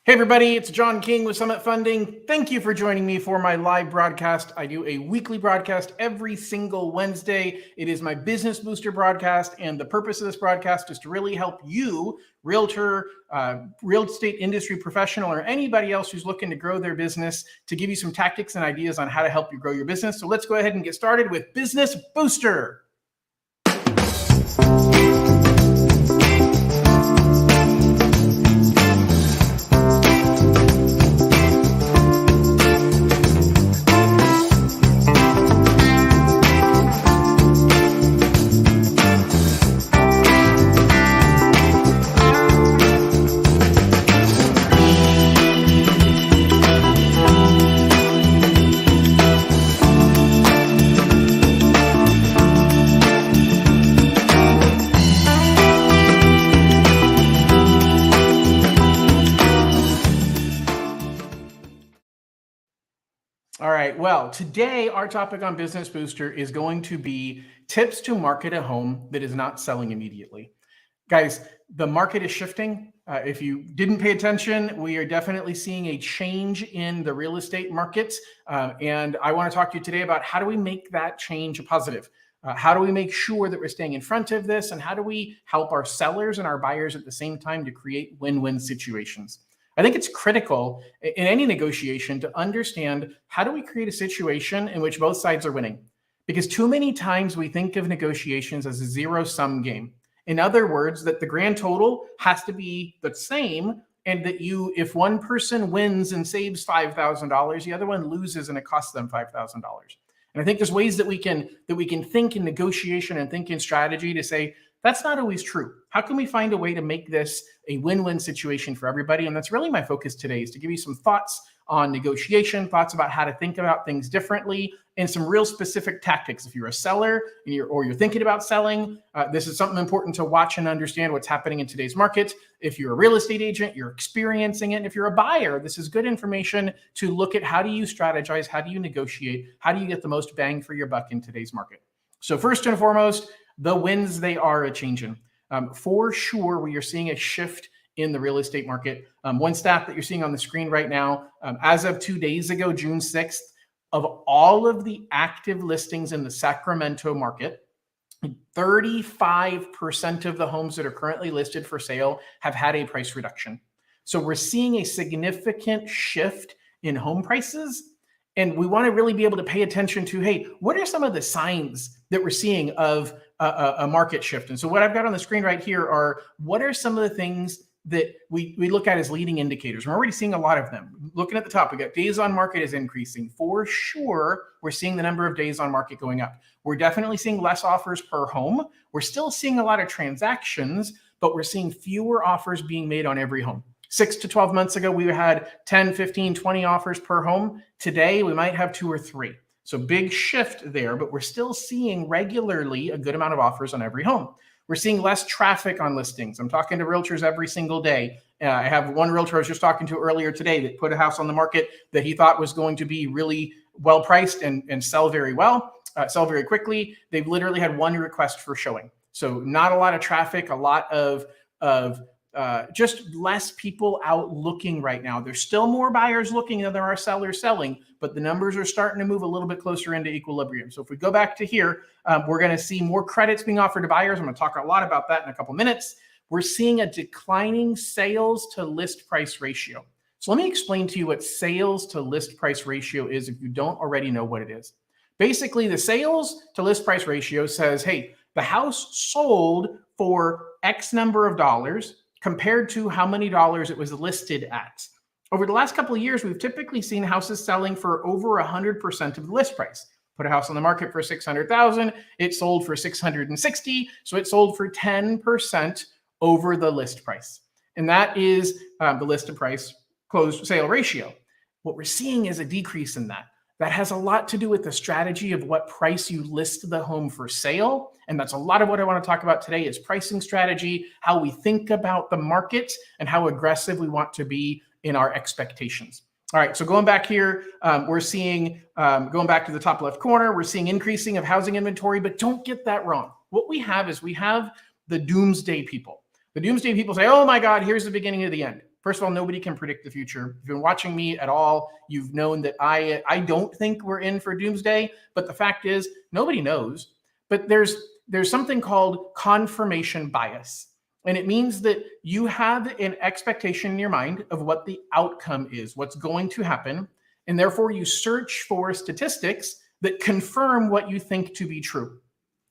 Hey everybody, it's John King with Summit Funding. Thank you for joining me for my live broadcast. I do a weekly broadcast every single Wednesday. It is my Business Booster broadcast, and the purpose of this broadcast is to really help you, realtor, real estate industry professional, or anybody else who's looking to grow their business, to give you some tactics and ideas on how to help you grow your business. So let's go ahead and get started with Business Booster. All right, well, today our topic on Business Booster is going to be tips to market a home that is not selling immediately. Guys, the market is shifting. If you didn't pay attention, we are definitely seeing a change in the real estate markets. And I want to talk to you today about how do we make that change a positive? How do we make sure that we're staying in front of this? And how do we help our sellers and our buyers at the same time to create win-win situations? I think it's critical in any negotiation to understand how do we create a situation in which both sides are winning? Because too many times we think of negotiations as a zero-sum game. In other words, that the grand total has to be the same, and that if one person wins and saves $5,000, the other one loses and it costs them $5,000. And I think there's ways that we can think in negotiation and think in strategy to say, that's not always true. How can we find a way to make this a win-win situation for everybody? And that's really my focus today, is to give you some thoughts on negotiation, thoughts about how to think about things differently, and some real specific tactics. If you're a seller and you're thinking about selling, this is something important to watch and understand what's happening in today's market. If you're a real estate agent, you're experiencing it. And if you're a buyer, this is good information to look at how do you strategize, how do you negotiate, how do you get the most bang for your buck in today's market. So first and foremost, the winds, they are a changing. For sure, we are seeing a shift in the real estate market. One stat that you're seeing on the screen right now, as of 2 days ago, June 6th, of all of the active listings in the Sacramento market, 35% of the homes that are currently listed for sale have had a price reduction. So we're seeing a significant shift in home prices. And we want to really be able to pay attention to, hey, what are some of the signs that we're seeing of a market shift? And so what I've got on the screen right here are, what are some of the things that we look at as leading indicators? We're already seeing a lot of them. Looking at the top, we got days on market is increasing. For sure, we're seeing the number of days on market going up. We're definitely seeing less offers per home. We're still seeing a lot of transactions, but we're seeing fewer offers being made on every home. 6 to 12 months ago, we had 10, 15, 20 offers per home. Today, we might have 2 or 3. So big shift there, but we're still seeing regularly a good amount of offers on every home. We're seeing less traffic on listings. I'm talking to realtors every single day. I have one realtor I was just talking to earlier today that put a house on the market that he thought was going to be really well priced and sell very well, sell very quickly. They've literally had 1 request for showing. So not a lot of traffic, a lot of just less people out looking right now. There's still more buyers looking than there are sellers selling, but the numbers are starting to move a little bit closer into equilibrium. So if we go back to here, we're going to see more credits being offered to buyers. I'm going to talk a lot about that in a couple minutes. We're seeing a declining sales to list price ratio. So let me explain to you what sales to list price ratio is if you don't already know what it is. Basically, the sales to list price ratio says, hey, the house sold for X number of dollars compared to how many dollars it was listed at. Over the last couple of years, we've typically seen houses selling for over 100% of the list price. Put a house on the market for $600,000, it sold for $660,000, so it sold for 10% over the list price. And that is the listed price closed sale ratio. What we're seeing is a decrease in that. That has a lot to do with the strategy of what price you list the home for sale. And that's a lot of what I want to talk about today is pricing strategy, how we think about the market, and how aggressive we want to be in our expectations. All right, so going back here, we're seeing, going back to the top left corner, we're seeing increasing of housing inventory, but don't get that wrong. What we have is we have the doomsday people. The doomsday people say, oh my God, here's the beginning of the end. First of all, nobody can predict the future. If you've been watching me at all, you've known that I don't think we're in for doomsday, but the fact is nobody knows. But there's something called confirmation bias. And it means that you have an expectation in your mind of what the outcome is, what's going to happen. And therefore you search for statistics that confirm what you think to be true.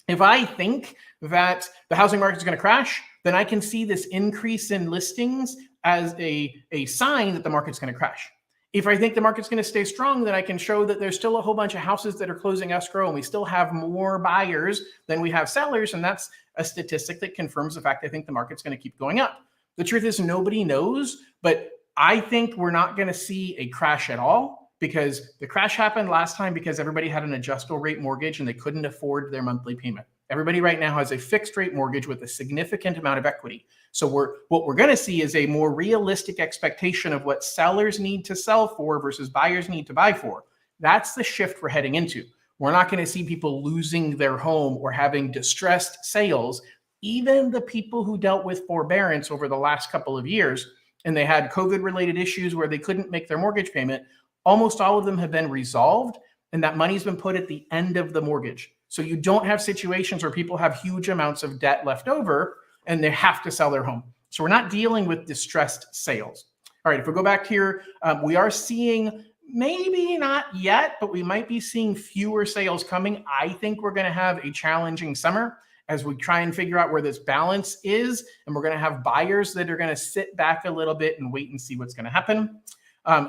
If I think that the housing market is going to crash, then I can see this increase in listings as a sign that the market's going to crash. If I think the market's going to stay strong, then I can show that there's still a whole bunch of houses that are closing escrow and we still have more buyers than we have sellers. And that's a statistic that confirms the fact I think the market's going to keep going up. The truth is nobody knows, but I think we're not going to see a crash at all, because the crash happened last time because everybody had an adjustable rate mortgage and they couldn't afford their monthly payment. Everybody right now has a fixed rate mortgage with a significant amount of equity. So what we're going to see is a more realistic expectation of what sellers need to sell for versus buyers need to buy for. That's the shift we're heading into. We're not going to see people losing their home or having distressed sales. Even the people who dealt with forbearance over the last couple of years and they had COVID-related issues where they couldn't make their mortgage payment, almost all of them have been resolved, and that money's been put at the end of the mortgage. So you don't have situations where people have huge amounts of debt left over and they have to sell their home. So we're not dealing with distressed sales. All right, if we go back here, we are seeing, maybe not yet, but we might be seeing fewer sales coming. I think we're going to have a challenging summer as we try and figure out where this balance is. And we're going to have buyers that are going to sit back a little bit and wait and see what's going to happen.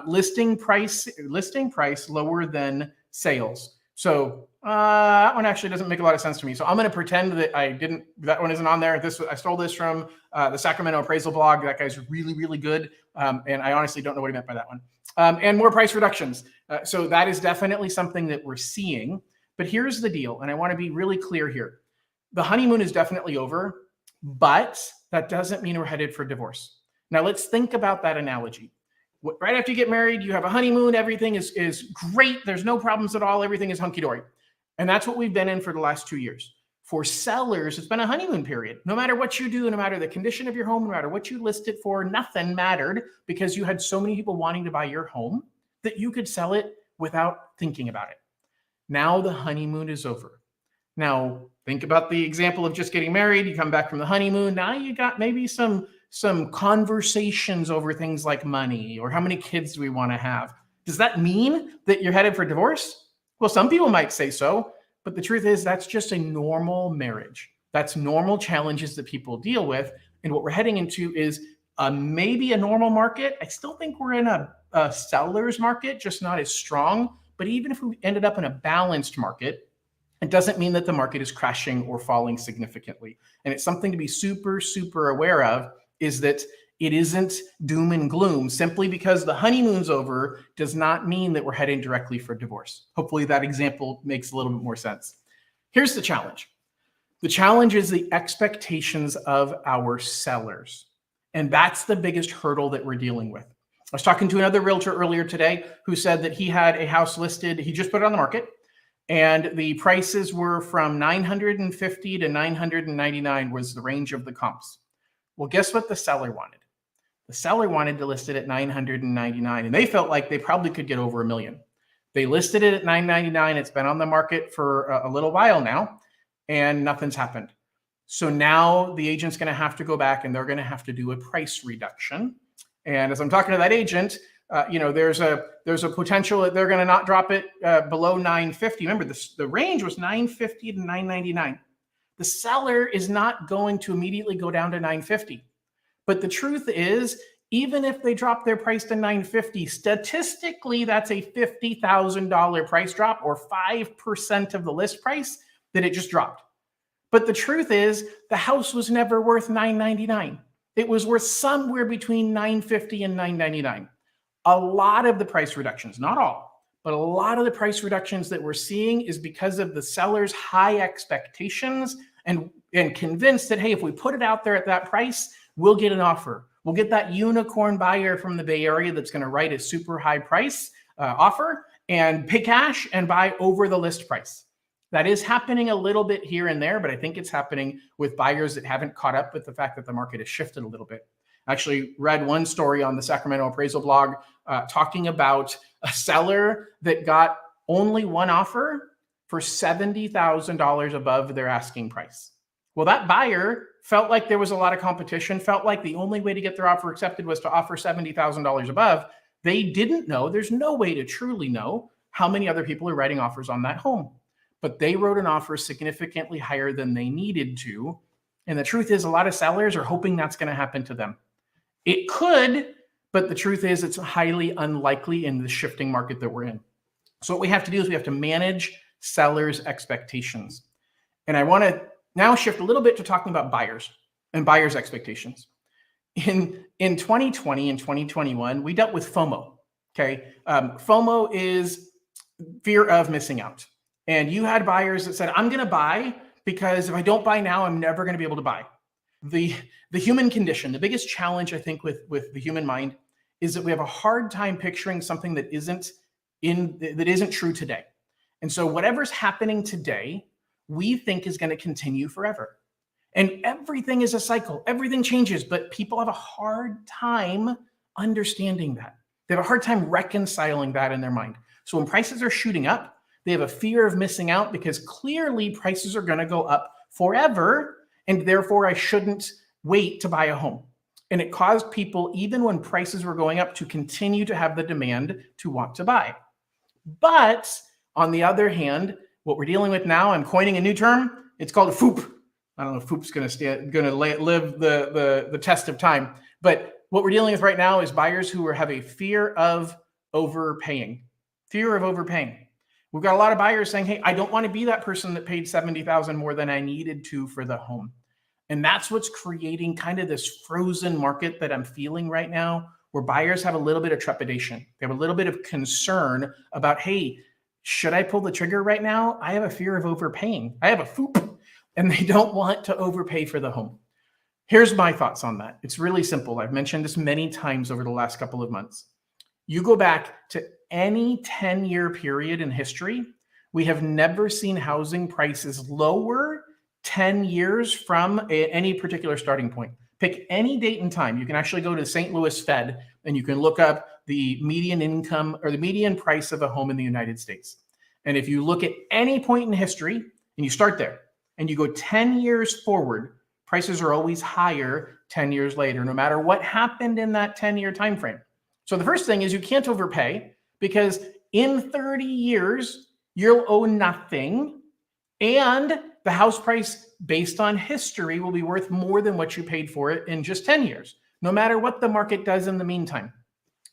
Listing price lower than sales. So that one actually doesn't make a lot of sense to me. So I'm going to pretend that that one isn't on there. I stole this from the Sacramento appraisal blog. That guy's really, really good. And I honestly don't know what he meant by that one. And more price reductions. So that is definitely something that we're seeing. But here's the deal. And I want to be really clear here. The honeymoon is definitely over, but that doesn't mean we're headed for divorce. Now let's think about that analogy. Right after you get married, you have a honeymoon, everything is great. There's no problems at all. Everything is hunky-dory. And that's what we've been in for the last 2 years. For sellers, it's been a honeymoon period. No matter what you do, no matter the condition of your home, no matter what you list it for, nothing mattered because you had so many people wanting to buy your home that you could sell it without thinking about it. Now the honeymoon is over. Now think about the example of just getting married. You come back from the honeymoon. Now you got maybe some conversations over things like money or how many kids do we want to have. Does that mean that you're headed for divorce? Well, some people might say so, but the truth is that's just a normal marriage. That's normal challenges that people deal with. And what we're heading into is maybe a normal market. I still think we're in a seller's market, just not as strong. But even if we ended up in a balanced market, it doesn't mean that the market is crashing or falling significantly. And it's something to be super, super aware of, is that it isn't doom and gloom. Simply because the honeymoon's over does not mean that we're heading directly for divorce. Hopefully that example makes a little bit more sense. Here's the challenge. The challenge is the expectations of our sellers. And that's the biggest hurdle that we're dealing with. I was talking to another realtor earlier today who said that he had a house listed. He just put it on the market. And the prices were from $950 to $999 was the range of the comps. Well, guess what the seller wanted? The seller wanted to list it at $999, and they felt like they probably could get over $1 million. They listed it at $999. It's been on the market for a little while now, and nothing's happened. So now the agent's going to have to go back, and they're going to have to do a price reduction. And as I'm talking to that agent, there's a potential that they're going to not drop it below $950. Remember, the range was $950 to $999. The seller is not going to immediately go down to $950. But the truth is, even if they drop their price to $950, statistically, that's a $50,000 price drop or 5% of the list price that it just dropped. But the truth is, the house was never worth $999. It was worth somewhere between $950 and $999. A lot of the price reductions, not all, but a lot of the price reductions that we're seeing is because of the seller's high expectations and convinced that, hey, if we put it out there at that price, we'll get an offer. We'll get that unicorn buyer from the Bay Area that's going to write a super high price offer and pay cash and buy over the list price. That is happening a little bit here and there, but I think it's happening with buyers that haven't caught up with the fact that the market has shifted a little bit. I actually read one story on the Sacramento appraisal blog talking about a seller that got only one offer for $70,000 above their asking price. Well, that buyer felt like there was a lot of competition, felt like the only way to get their offer accepted was to offer $70,000 above. They didn't know, there's no way to truly know how many other people are writing offers on that home. But they wrote an offer significantly higher than they needed to. And the truth is, a lot of sellers are hoping that's going to happen to them. It could, but the truth is it's highly unlikely in the shifting market that we're in. So what we have to do is we have to manage sellers' expectations. And I want to now shift a little bit to talking about buyers and buyers' expectations. In 2020 and 2021, we dealt with FOMO. Okay, FOMO is fear of missing out. And you had buyers that said, I'm going to buy because if I don't buy now, I'm never going to be able to buy. The human condition, the biggest challenge, I think, with the human mind is that we have a hard time picturing something that isn't true today. And so whatever's happening today, we think is going to continue forever. And everything is a cycle. Everything changes, but people have a hard time understanding that. They have a hard time reconciling that in their mind. So when prices are shooting up, they have a fear of missing out because clearly prices are going to go up forever, and therefore I shouldn't wait to buy a home. And it caused people, even when prices were going up, to continue to have the demand to want to buy. But on the other hand, what we're dealing with now, I'm coining a new term. It's called a FOOP. I don't know if FOOP's going to live the test of time. But what we're dealing with right now is buyers who have a fear of overpaying. Fear of overpaying. We've got a lot of buyers saying, hey, I don't want to be that person that paid $70,000 more than I needed to for the home. And that's what's creating kind of this frozen market that I'm feeling right now, where buyers have a little bit of trepidation. They have a little bit of concern about, hey, should I pull the trigger right now? I have a fear of overpaying. I have a FOOP, and they don't want to overpay for the home. Here's my thoughts on that. It's really simple. I've mentioned this many times over the last couple of months. You go back to any 10-year period in history, we have never seen housing prices lower 10 years from any particular starting point. Pick any date and time. You can actually go to the St. Louis Fed and you can look up the median income or the median price of a home in the United States. And if you look at any point in history and you start there and you go 10 years forward, prices are always higher 10 years later, no matter what happened in that 10-year time frame. So the first thing is you can't overpay, because in 30 years, you'll owe nothing, and the house price based on history will be worth more than what you paid for it in just 10 years, no matter what the market does in the meantime.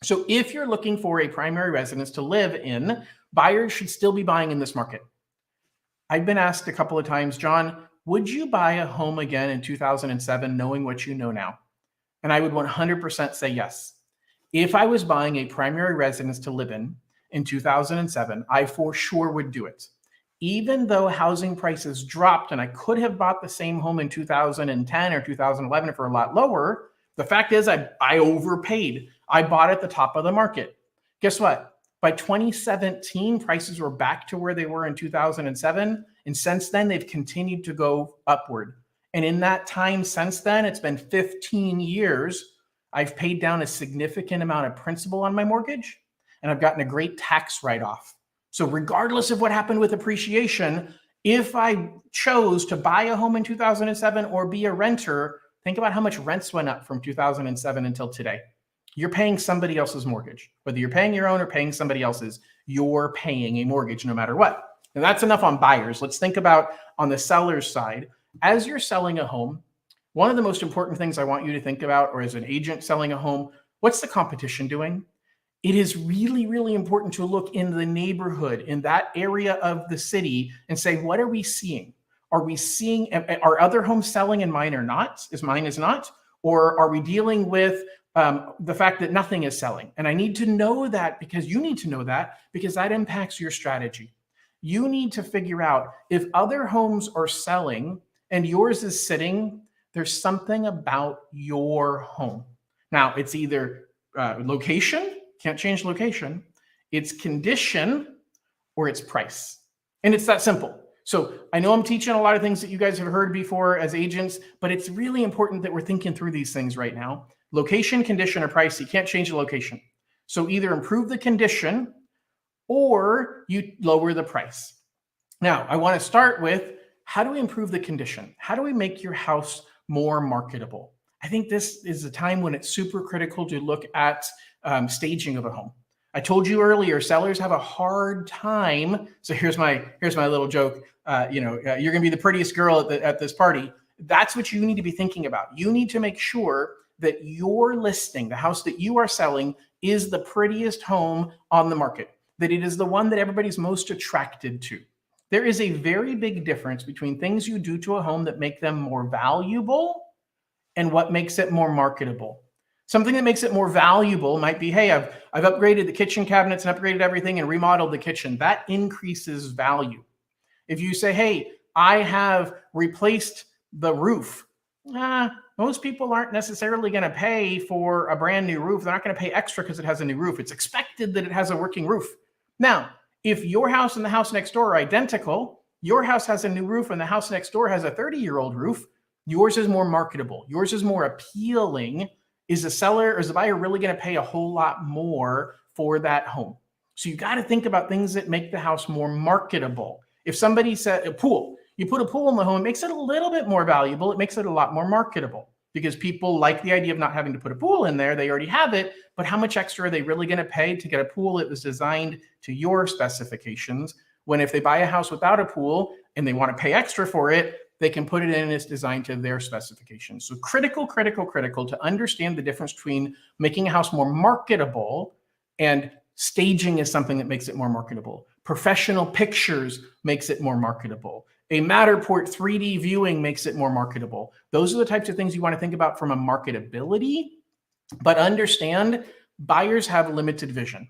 So if you're looking for a primary residence to live in, buyers should still be buying in this market. I've been asked a couple of times, John, would you buy a home again in 2007 knowing what you know now? And I would 100% say yes. If I was buying a primary residence to live in 2007, I for sure would do it. Even though housing prices dropped and I could have bought the same home in 2010 or 2011 for a lot lower, the fact is I overpaid. I bought at the top of the market. Guess what? By 2017, prices were back to where they were in 2007. And since then, they've continued to go upward. And in that time since then, it's been 15 years. I've paid down a significant amount of principal on my mortgage, and I've gotten a great tax write-off. So regardless of what happened with appreciation, if I chose to buy a home in 2007 or be a renter, think about how much rents went up from 2007 until today. You're paying somebody else's mortgage. Whether you're paying your own or paying somebody else's, you're paying a mortgage no matter what. And that's enough on buyers. Let's think about on the seller's side. As you're selling a home, one of the most important things I want you to think about, or as an agent selling a home, what's the competition doing? It is really, really important to look in the neighborhood, in that area of the city, and say, what are we seeing? Are we seeing, are other homes selling and mine are not? Mine is not? Or are we dealing with the fact that nothing is selling? And I need to know that, because you need to know that, because that impacts your strategy. You need to figure out if other homes are selling and yours is sitting, there's something about your home. Now, it's either location, can't change location, it's condition, or it's price. And it's that simple. So I know I'm teaching a lot of things that you guys have heard before as agents, but it's really important that we're thinking through these things right now. location, condition, or price. You can't change the location. So either improve the condition or you lower the price. Now, I want to start with, how do we improve the condition? How do we make your house more marketable? I think this is a time when it's super critical to look at staging of a home. I told you earlier, sellers have a hard time. So here's my little joke. You're going to be the prettiest girl at this party. That's what you need to be thinking about. You need to make sure that your listing, the house that you are selling, is the prettiest home on the market, that it is the one that everybody's most attracted to. There is a very big difference between things you do to a home that make them more valuable and what makes it more marketable. Something that makes it more valuable might be, hey, I've upgraded the kitchen cabinets and upgraded everything and remodeled the kitchen. That increases value. If you say, hey, I have replaced the roof, most people aren't necessarily going to pay for a brand new roof. They're not going to pay extra because it has a new roof. It's expected that it has a working roof. Now, if your house and the house next door are identical, your house has a new roof and the house next door has a 30-year-old roof, yours is more marketable. Yours is more appealing. Is the buyer really going to pay a whole lot more for that home? So you got to think about things that make the house more marketable. If somebody said a pool, you put a pool in the home, it makes it a little bit more valuable. It makes it a lot more marketable because people like the idea of not having to put a pool in there. They already have it, but how much extra are they really going to pay to get a pool that was designed to your specifications? When if they buy a house without a pool and they want to pay extra for it, they can put it in and it's designed to their specifications. So critical to understand the difference between making a house more marketable and staging is something that makes it more marketable. Professional pictures makes it more marketable. A Matterport 3D viewing makes it more marketable. Those are the types of things you want to think about from a marketability, but understand buyers have limited vision.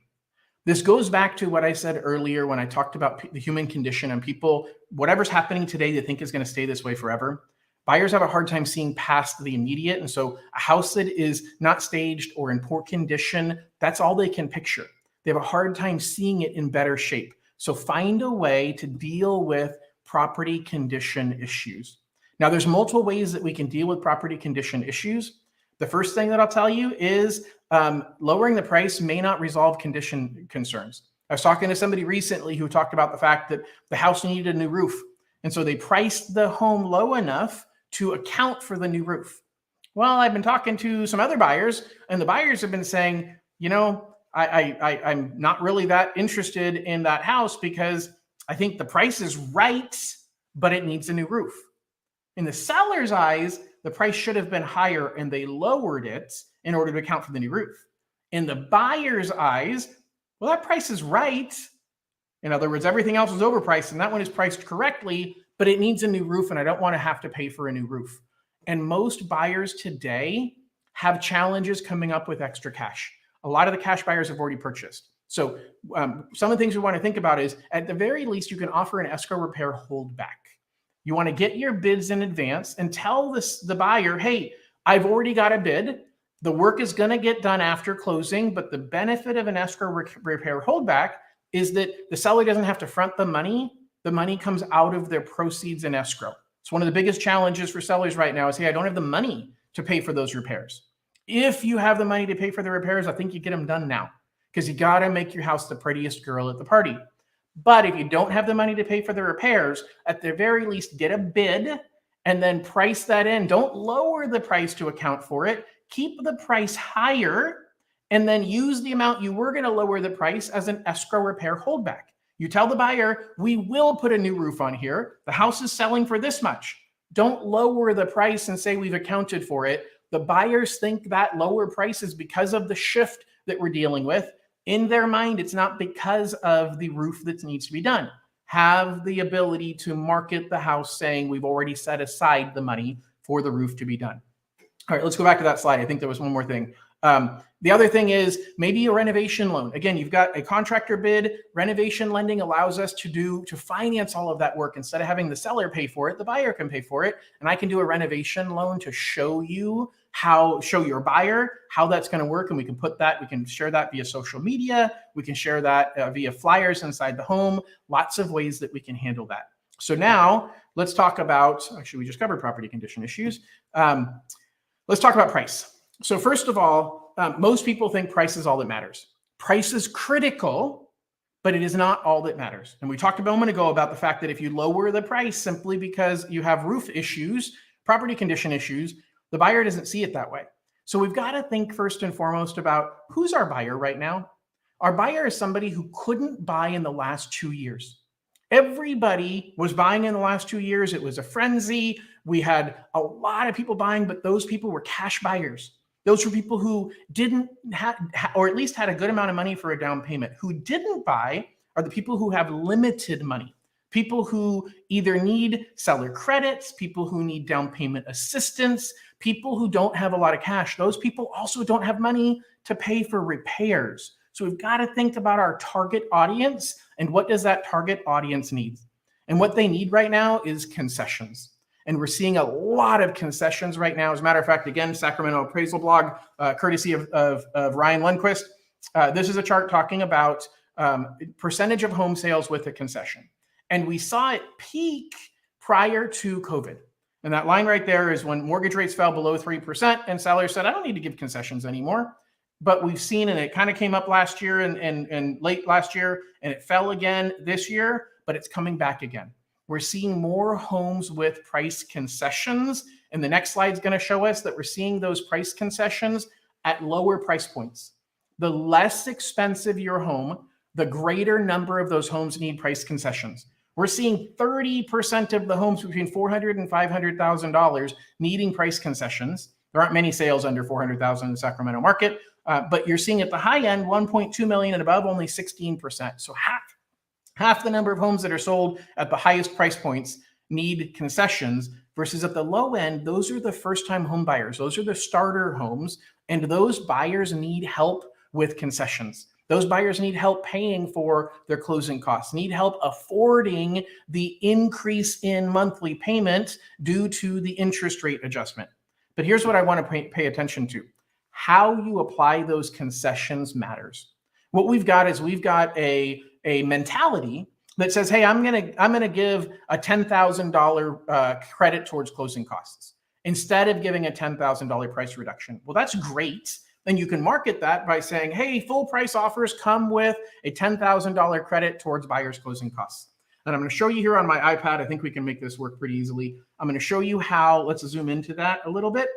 This goes back to what I said earlier when I talked about the human condition and people, whatever's happening today, they think is going to stay this way forever. Buyers have a hard time seeing past the immediate. And so a house that is not staged or in poor condition, that's all they can picture. They have a hard time seeing it in better shape. So find a way to deal with property condition issues. Now, there's multiple ways that we can deal with property condition issues. The first thing that I'll tell you is lowering the price may not resolve condition concerns. I was talking to somebody recently who talked about the fact that the house needed a new roof. And so they priced the home low enough to account for the new roof. Well, I've been talking to some other buyers and the buyers have been saying, I'm not really that interested in that house because I think the price is right, but it needs a new roof. In the seller's eyes, the price should have been higher and they lowered it in order to account for the new roof. In the buyer's eyes, well, that price is right. In other words, everything else is overpriced and that one is priced correctly, but it needs a new roof and I don't want to have to pay for a new roof. And most buyers today have challenges coming up with extra cash. A lot of the cash buyers have already purchased. So some of the things we want to think about is, at the very least, you can offer an escrow repair holdback. You want to get your bids in advance and tell the buyer, hey, I've already got a bid. The work is going to get done after closing, but the benefit of an escrow repair holdback is that the seller doesn't have to front the money. The money comes out of their proceeds in escrow. It's one of the biggest challenges for sellers right now is, hey, I don't have the money to pay for those repairs. If you have the money to pay for the repairs, I think you get them done now because you got to make your house the prettiest girl at the party. But if you don't have the money to pay for the repairs, at the very least, get a bid and then price that in. Don't lower the price to account for it. Keep the price higher and then use the amount you were going to lower the price as an escrow repair holdback. You tell the buyer, we will put a new roof on here. The house is selling for this much. Don't lower the price and say we've accounted for it. The buyers think that lower price is because of the shift that we're dealing with. In their mind, it's not because of the roof that needs to be done. Have the ability to market the house saying we've already set aside the money for the roof to be done. All right, let's go back to that slide. I think there was one more thing. The other thing is maybe a renovation loan. Again, you've got a contractor bid. Renovation lending allows us to finance all of that work. Instead of having the seller pay for it, the buyer can pay for it. And I can do a renovation loan to show your buyer how that's going to work. And we can share that via social media. We can share that via flyers inside the home. Lots of ways that we can handle that. So now let's talk about, actually, we just covered property condition issues. Let's talk about price. So first of all, most people think price is all that matters. Price is critical, but it is not all that matters. And we talked a moment ago about the fact that if you lower the price simply because you have roof issues, property condition issues, the buyer doesn't see it that way. So we've got to think first and foremost about who's our buyer right now. Our buyer is somebody who couldn't buy in the last 2 years. Everybody was buying in the last 2 years. It was a frenzy. We had a lot of people buying, but those people were cash buyers. Those were people who didn't have, or at least had a good amount of money for a down payment. Who didn't buy are the people who have limited money. People who either need seller credits, people who need down payment assistance, people who don't have a lot of cash. Those people also don't have money to pay for repairs. So we've got to think about our target audience and what does that target audience need? And what they need right now is concessions. And we're seeing a lot of concessions right now. As a matter of fact, again, Sacramento appraisal blog, courtesy of Ryan Lundquist. This is a chart talking about percentage of home sales with a concession. And we saw it peak prior to COVID. And that line right there is when mortgage rates fell below 3% and sellers said, I don't need to give concessions anymore. But we've seen, and it kind of came up last year and late last year, and it fell again this year, but it's coming back again. We're seeing more homes with price concessions. And the next slide is going to show us that we're seeing those price concessions at lower price points. The less expensive your home, the greater number of those homes need price concessions. We're seeing 30% of the homes between $400,000 and $500,000 needing price concessions. There aren't many sales under $400,000 in the Sacramento market, but you're seeing at the high end, 1.2 million and above, only 16%. So half the number of homes that are sold at the highest price points need concessions versus at the low end, those are the first-time home buyers. Those are the starter homes, and those buyers need help with concessions. Those buyers need help paying for their closing costs, need help affording the increase in monthly payment due to the interest rate adjustment. But here's what I want to pay attention to. How you apply those concessions matters. What we've got is we've got a mentality that says, hey, I'm gonna give a $10,000 credit towards closing costs instead of giving a $10,000 price reduction. Well, that's great. Then you can market that by saying, hey, full price offers come with a $10,000 credit towards buyers' closing costs. And I'm going to show you here on my iPad. I think we can make this work pretty easily. I'm going to show you how. Let's zoom into that a little bit.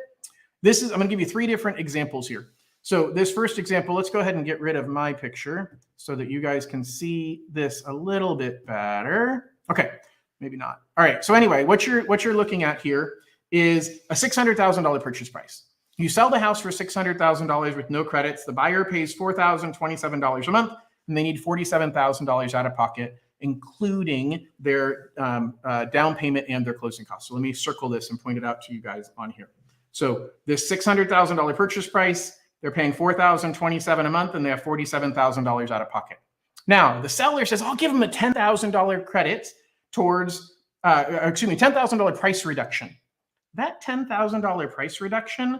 I'm going to give you 3 different examples here. So this first example, let's go ahead and get rid of my picture so that you guys can see this a little bit better. Okay, maybe not. All right. So anyway, what you're looking at here is a $600,000 purchase price. You sell the house for $600,000 with no credits. The buyer pays $4,027 a month, and they need $47,000 out of pocket, including their down payment and their closing costs. So let me circle this and point it out to you guys on here. So this $600,000 purchase price, they're paying $4,027 a month, and they have $47,000 out of pocket. Now, the seller says, I'll give them a $10,000 credit towards, $10,000 price reduction. That $10,000 price reduction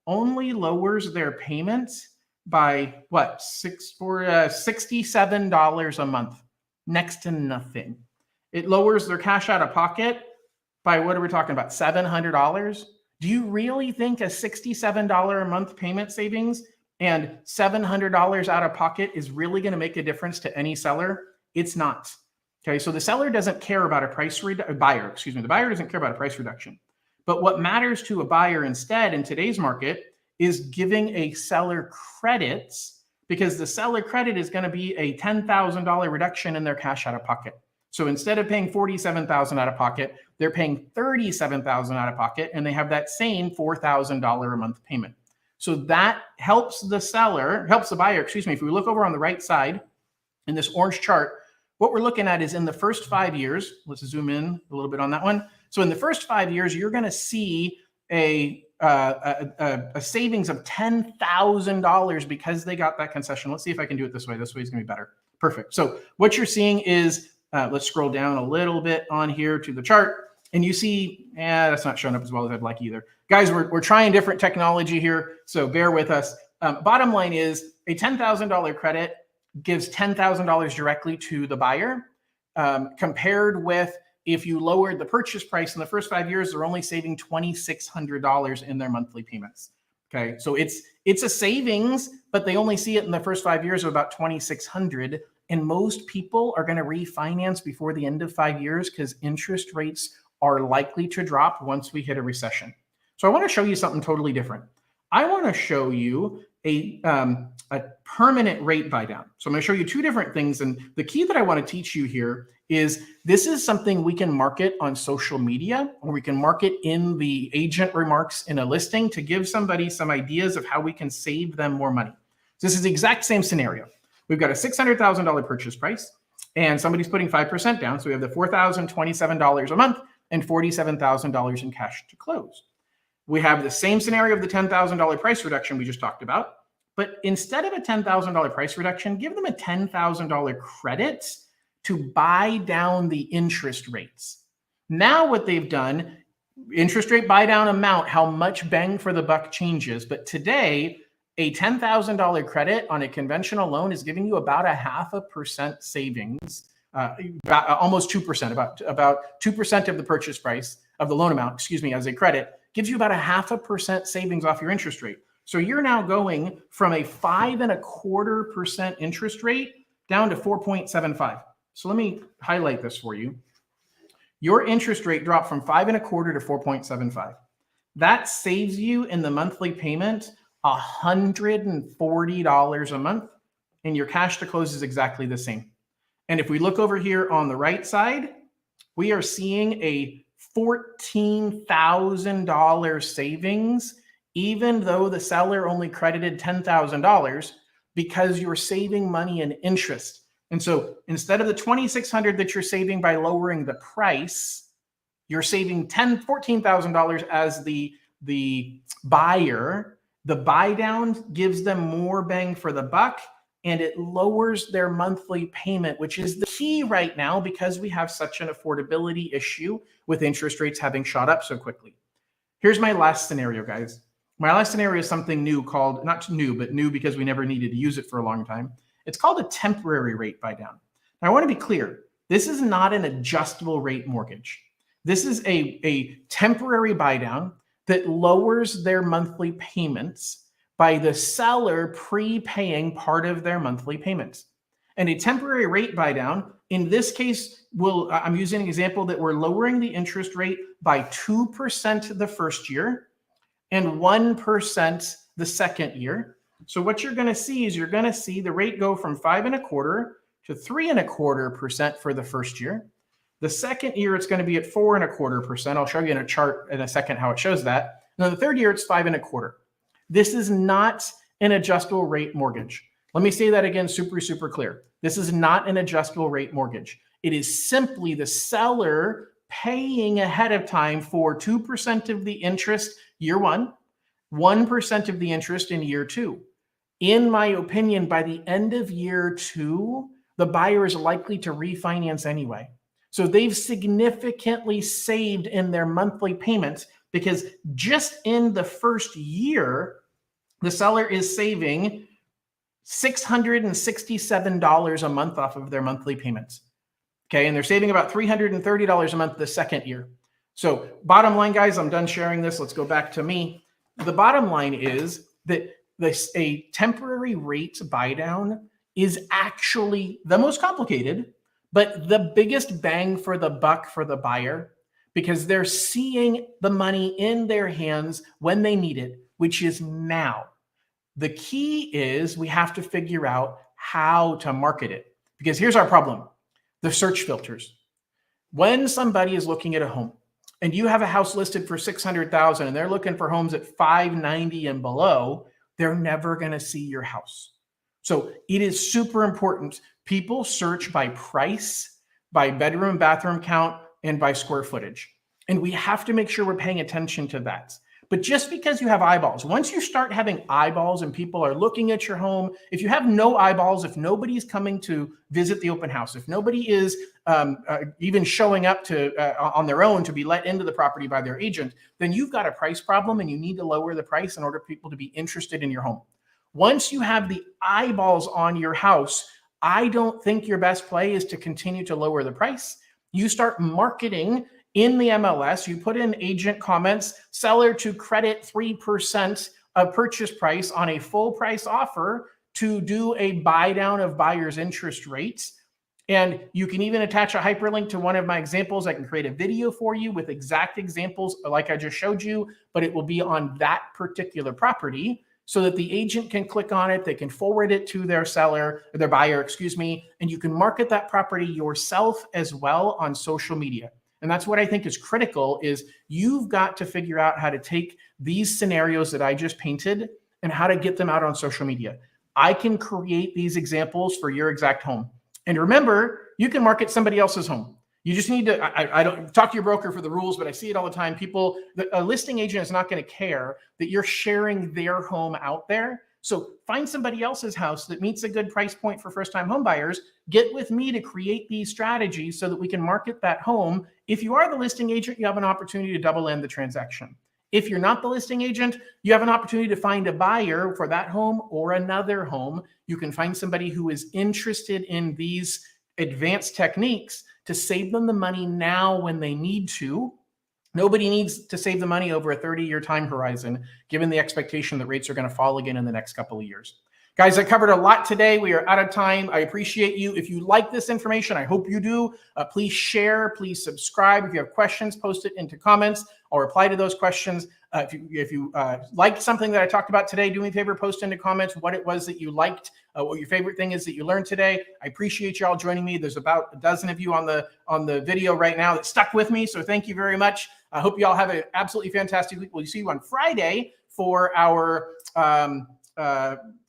only lowers their payments by what? $67 a month, next to nothing. It lowers their cash out of pocket by, what are we talking about, $700? Do you really think a $67 a month payment savings and $700 out of pocket is really going to make a difference to any seller? It's not. Okay, so the seller doesn't care about a the buyer doesn't care about a price reduction. But what matters to a buyer instead in today's market is giving a seller credits, because the seller credit is going to be a $10,000 reduction in their cash out of pocket. So instead of paying $47,000 out of pocket, they're paying $37,000 out of pocket, and they have that same $4,000 a month payment. So that helps the buyer, excuse me. If we look over on the right side in this orange chart, what we're looking at is in the first 5 years, let's zoom in a little bit on that one. So in the first 5 years, you're going to see a savings of $10,000 because they got that concession. Let's see if I can do it this way. This way is going to be better. Perfect. So what you're seeing is, let's scroll down a little bit on here to the chart, and you see, that's not showing up as well as I'd like either. Guys, we're trying different technology here, so bear with us. Bottom line is a $10,000 credit gives $10,000 directly to the buyer, compared with if you lowered the purchase price in the first 5 years, they're only saving $2,600 in their monthly payments. Okay, so it's a savings, but they only see it in the first 5 years of about $2,600. And most people are going to refinance before the end of 5 years because interest rates are likely to drop once we hit a recession. So I want to show you something totally different. I want to show you a permanent rate buy down. So I'm going to show you two different things. And the key that I want to teach you here is this is something we can market on social media, or we can market in the agent remarks in a listing to give somebody some ideas of how we can save them more money. So this is the exact same scenario. We've got a $600,000 purchase price and somebody's putting 5% down. So we have the $4,027 a month and $47,000 in cash to close. We have the same scenario of the $10,000 price reduction we just talked about, but instead of a $10,000 price reduction, give them a $10,000 credit to buy down the interest rates. Now what they've done, interest rate buy down amount, how much bang for the buck changes. But today, a $10,000 credit on a conventional loan is giving you about 0.5% savings, almost 2%, about 2% of the purchase price of the loan amount, as a credit, gives you about 0.5% savings off your interest rate. So you're now going from a 5.25% interest rate down to 4.75. So let me highlight this for you. Your interest rate dropped from 5.25 to 4.75. That saves you in the monthly payment $140 a month, and your cash to close is exactly the same. And if we look over here on the right side, we are seeing a $14,000 savings, even though the seller only credited $10,000, because you're saving money in interest. And so instead of the $2,600 that you're saving by lowering the price, you're saving $14,000 as the buyer. The buy down gives them more bang for the buck, and it lowers their monthly payment, which is the key right now because we have such an affordability issue with interest rates having shot up so quickly. Here's my last scenario, guys. My last scenario is something new called, not new, but new because we never needed to use it for a long time. It's called a temporary rate buy down. Now, I want to be clear. This is not an adjustable rate mortgage. This is a temporary buy down that lowers their monthly payments by the seller prepaying part of their monthly payments. And a temporary rate buy down, in this case, I'm using an example that we're lowering the interest rate by 2% the first year and 1% the second year. So what you're going to see is you're going to see the rate go from 5.25 to 3.25% for the first year. The second year, it's going to be at 4.25%. I'll show you in a chart in a second how it shows that. And then the third year, it's 5.25. This is not an adjustable rate mortgage. Let me say that again, super clear. This is not an adjustable rate mortgage. It is simply the seller paying ahead of time for 2% of the interest year one, 1% of the interest in year two. In my opinion, by the end of year two, the buyer is likely to refinance anyway. So they've significantly saved in their monthly payments because just in the first year, the seller is saving $667 a month off of their monthly payments. Okay, and they're saving about $330 a month the second year. So bottom line, guys, I'm done sharing this. Let's go back to me. The bottom line is that a temporary rate buy down is actually the most complicated, but the biggest bang for the buck for the buyer, because they're seeing the money in their hands when they need it, which is now. The key is we have to figure out how to market it, because here's our problem: the search filters. When somebody is looking at a home and you have a house listed for $600,000 and they're looking for homes at $590 and below, they're never going to see your house. So it is super important. People search by price, by bedroom, bathroom count, and by square footage. And we have to make sure we're paying attention to that. But just because you have eyeballs, once you start having eyeballs and people are looking at your home, if you have no eyeballs, if nobody's coming to visit the open house, if nobody is even showing up to on their own to be let into the property by their agent, then you've got a price problem and you need to lower the price in order for people to be interested in your home. Once you have the eyeballs on your house, I don't think your best play is to continue to lower the price. You start marketing in the MLS, you put in agent comments, seller to credit 3% of purchase price on a full price offer to do a buy down of buyer's interest rates. And you can even attach a hyperlink to one of my examples. I can create a video for you with exact examples like I just showed you, but it will be on that particular property so that the agent can click on it. They can forward it to their seller, or their buyer, excuse me, and you can market that property yourself as well on social media. And that's what I think is critical, is you've got to figure out how to take these scenarios that I just painted and how to get them out on social media. I can create these examples for your exact home. And remember, you can market somebody else's home. You just need to, I don't talk to your broker for the rules, but I see it all the time. People, a listing agent is not going to care that you're sharing their home out there. So find somebody else's house that meets a good price point for first-time home buyers. Get with me to create these strategies so that we can market that home. If you are the listing agent, you have an opportunity to double end the transaction. If you're not the listing agent, you have an opportunity to find a buyer for that home or another home. You can find somebody who is interested in these advanced techniques to save them the money now when they need to. Nobody needs to save the money over a 30-year time horizon, given the expectation that rates are going to fall again in the next couple of years. Guys, I covered a lot today. We are out of time. I appreciate you. If you like this information, I hope you do. Please share, please subscribe. If you have questions, post it into comments. I'll reply to those questions. If you liked something that I talked about today, do me a favor, post into comments what it was that you liked, what your favorite thing is that you learned today. I appreciate you all joining me. There's about a dozen of you on the video right now that stuck with me, so thank you very much. I hope you all have an absolutely fantastic week. We'll see you on Friday for our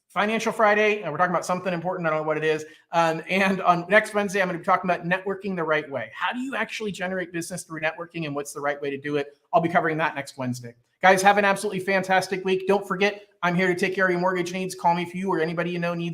Financial Friday. We're talking about something important. I don't know what it is. And on next Wednesday, I'm going to be talking about networking the right way. How do you actually generate business through networking, and what's the right way to do it? I'll be covering that next Wednesday. Guys, have an absolutely fantastic week. Don't forget, I'm here to take care of your mortgage needs. Call me if you or anybody you know needs